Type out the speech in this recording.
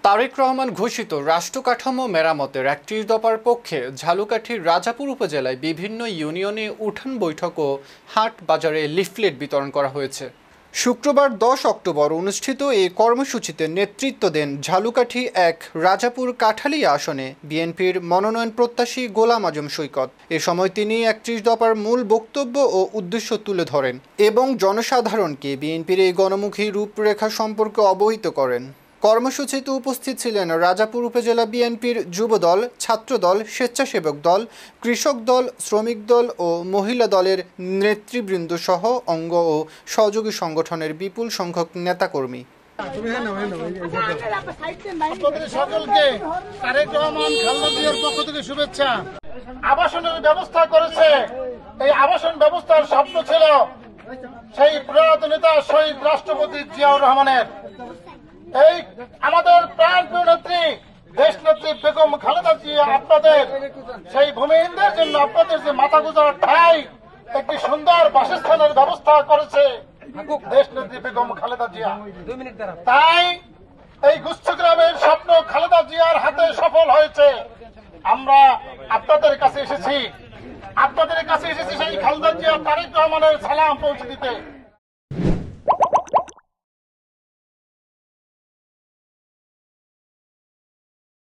তারেক রহমান ঘোষিত রাষ্ট্র কাঠামো মেরামতের ৩১ দফার পক্ষে ঝালকাঠির রাজাপুর উপজেলায় বিভিন্ন ইউনিয়নে উঠান বৈঠক ও হাট বাজারে লিফলেট বিতরণ করা হয়েছে। শুক্রবার ১০ অক্টোবর অনুষ্ঠিত এই কর্মসূচিতে নেতৃত্ব দেন ঝালকাঠি ১ রাজাপুর কাঠালিয়া আসনে বিএনপির মনোনয়ন প্রত্যাশী গোলাম আজম সৈকত। এ সময় তিনি ৩১ দফার মূল বক্তব্য ও উদ্দেশ্য তুলে ধরেন এবং জনসাধারণকে বিএনপির এই গণমুখী রূপরেখা সম্পর্কে অবহিত করেন। কর্মসূচিতে উপস্থিত ছিলেন রাজাপুর উপজেলা বিএনপির যুবদল, ছাত্রদল, স্বেচ্ছাসেবক দল, কৃষক দল, শ্রমিক দল ও মহিলা দলের নেতৃবৃন্দ সহ অঙ্গ ও সহযোগী সংগঠনের বিপুল সংখ্যক নেতাকর্মী। সকলকে তারেক রহমান খালেদা জিয়ার পক্ষ থেকে শুভেচ্ছা। আবাসনের ব্যবস্থা করেছে। এই আবাসন ব্যবস্থার স্বপ্ন ছিল সেই প্রয়াত নেতা শহীদ রাষ্ট্রপতি জিয়াউর রহমানের। এই আমাদের প্রাণপ্রিয় নেত্রী দেশনেত্রী বেগম খালেদা জিয়া আপনাদের সেই ভূমিহীনদের জন্য আপনাদের যে মাথা গোঁজার ঠাঁই একটি সুন্দর বাসস্থানের ব্যবস্থা করেছে দেশনেত্রী বেগম খালেদা জিয়া। তাই এই গুচ্ছগ্রামের স্বপ্ন খালেদা জিয়ার হাতে সফল হয়েছে। আমরা আপনাদের কাছে এসেছি সেই খালেদা জিয়া তারেক রহমানের সালাম পৌঁছে দিতে।